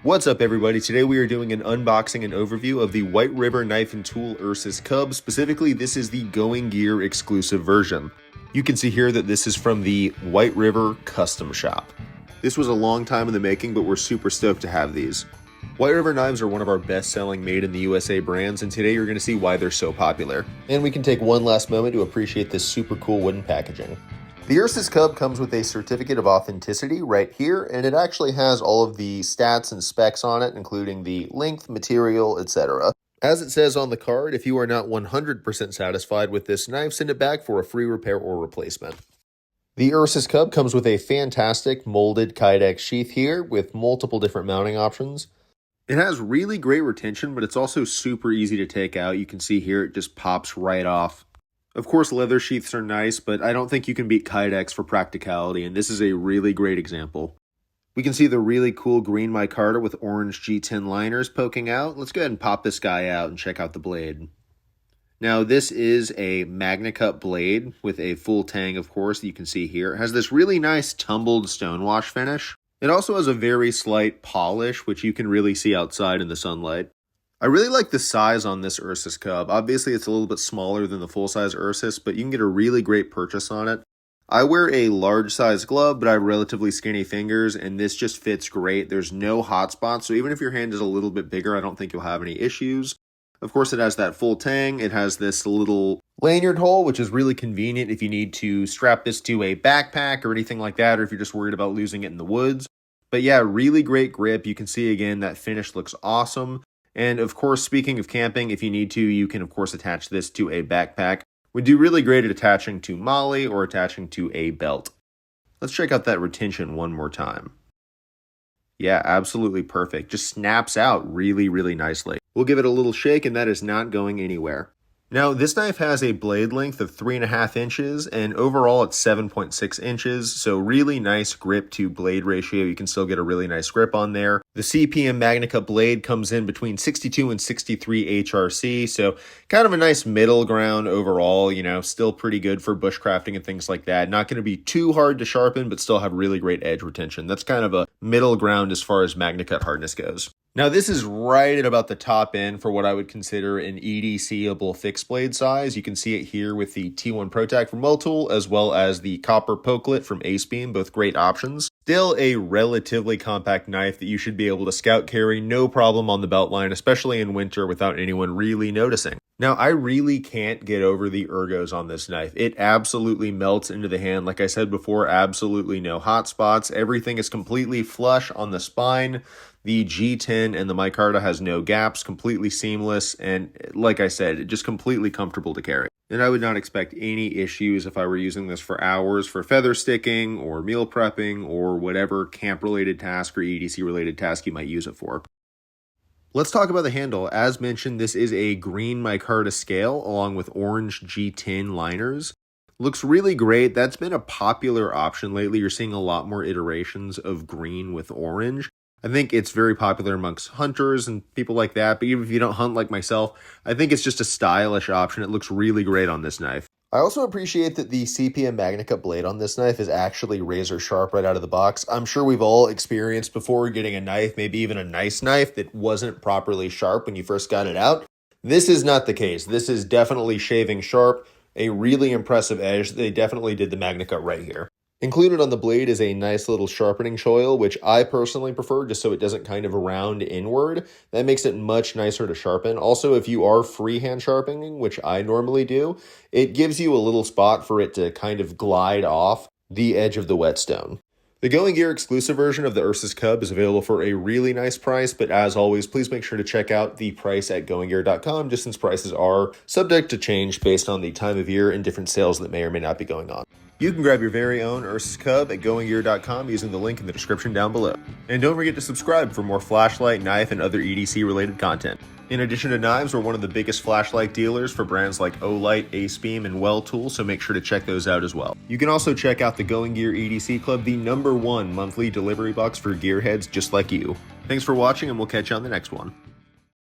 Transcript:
What's up everybody, today we are doing an unboxing and overview of the White River Knife and Tool Ursus Cub. Specifically, this is the Going Gear exclusive version. You can see here that this is from the White River Custom Shop. This was a long time in the making, but we're super stoked to have these. White River knives are one of our best-selling made in the USA brands, and today you're going to see why they're so popular. And we can take one last moment to appreciate this super cool wooden packaging. The Ursus Cub comes with a certificate of authenticity right here, and it actually has all of the stats and specs on it, including the length, material, etc. As it says on the card, if you are not 100% satisfied with this knife, send it back for a free repair or replacement. The Ursus Cub comes with a fantastic molded Kydex sheath here with multiple different mounting options. It has really great retention, but it's also super easy to take out. You can see here it just pops right off. Of course, leather sheaths are nice, but I don't think you can beat Kydex for practicality, and this is a really great example. We can see the really cool green micarta with orange G10 liners poking out. Let's go ahead and pop this guy out and check out the blade. Now, this is a MagnaCut blade with a full tang, of course, that you can see here. It has this really nice tumbled stonewash finish. It also has a very slight polish, which you can really see outside in the sunlight. I really like the size on this Ursus Cub. Obviously, it's a little bit smaller than the full-size Ursus, but you can get a really great purchase on it. I wear a large-size glove, but I have relatively skinny fingers, and this just fits great. There's no hot spots, so even if your hand is a little bit bigger, I don't think you'll have any issues. Of course, it has that full tang. It has this little lanyard hole, which is really convenient if you need to strap this to a backpack or anything like that, or if you're just worried about losing it in the woods. But yeah, really great grip. You can see, again, that finish looks awesome. And of course, speaking of camping, if you need to, you can of course attach this to a backpack. Would do really great at attaching to MOLLE or attaching to a belt. Let's check out that retention one more time. Yeah, absolutely perfect. Just snaps out really, really nicely. We'll give it a little shake and that is not going anywhere. Now, this knife has a blade length of 3.5 inches, and overall it's 7.6 inches, so really nice grip to blade ratio. You can still get a really nice grip on there. The CPM MagnaCut blade comes in between 62 and 63 HRC, so kind of a nice middle ground overall, you know, still pretty good for bushcrafting and things like that. Not going to be too hard to sharpen, but still have really great edge retention. That's kind of a middle ground as far as MagnaCut hardness goes. Now, this is right at about the top end for what I would consider an EDC-able fixed blade size. You can see it here with the T1 ProTac from Motul, as well as the copper pokelet from Acebeam, both great options. Still a relatively compact knife that you should be able to scout carry, no problem on the belt line, especially in winter without anyone really noticing. Now, I really can't get over the ergos on this knife. It absolutely melts into the hand. Like I said before, absolutely no hot spots. Everything is completely flush on the spine. The G10 and the micarta has no gaps, completely seamless, and like I said, just completely comfortable to carry. And I would not expect any issues if I were using this for hours for feather sticking or meal prepping or whatever camp-related task or EDC-related task you might use it for. Let's talk about the handle. As mentioned, this is a green micarta scale along with orange G10 liners. Looks really great. That's been a popular option lately. You're seeing a lot more iterations of green with orange. I think it's very popular amongst hunters and people like that, but even if you don't hunt like myself, I think it's just a stylish option. It looks really great on this knife. I also appreciate that the CPM MagnaCut blade on this knife is actually razor sharp right out of the box. I'm sure we've all experienced before getting a knife, maybe even a nice knife that wasn't properly sharp when you first got it out. This is not the case. This is definitely shaving sharp, a really impressive edge. They definitely did the MagnaCut right here. Included on the blade is a nice little sharpening choil, which I personally prefer just so it doesn't kind of round inward. That makes it much nicer to sharpen. Also, if you are freehand sharpening, which I normally do, it gives you a little spot for it to kind of glide off the edge of the whetstone. The Going Gear exclusive version of the Ursus Cub is available for a really nice price, but as always, please make sure to check out the price at goinggear.com, just since prices are subject to change based on the time of year and different sales that may or may not be going on. You can grab your very own Ursus Cub at goinggear.com using the link in the description down below. And don't forget to subscribe for more flashlight, knife, and other EDC related content. In addition to knives, we're one of the biggest flashlight dealers for brands like Olight, Acebeam, and Well Tools, so make sure to check those out as well. You can also check out the Going Gear EDC Club, the #1 monthly delivery box for gearheads just like you. Thanks for watching, and we'll catch you on the next one.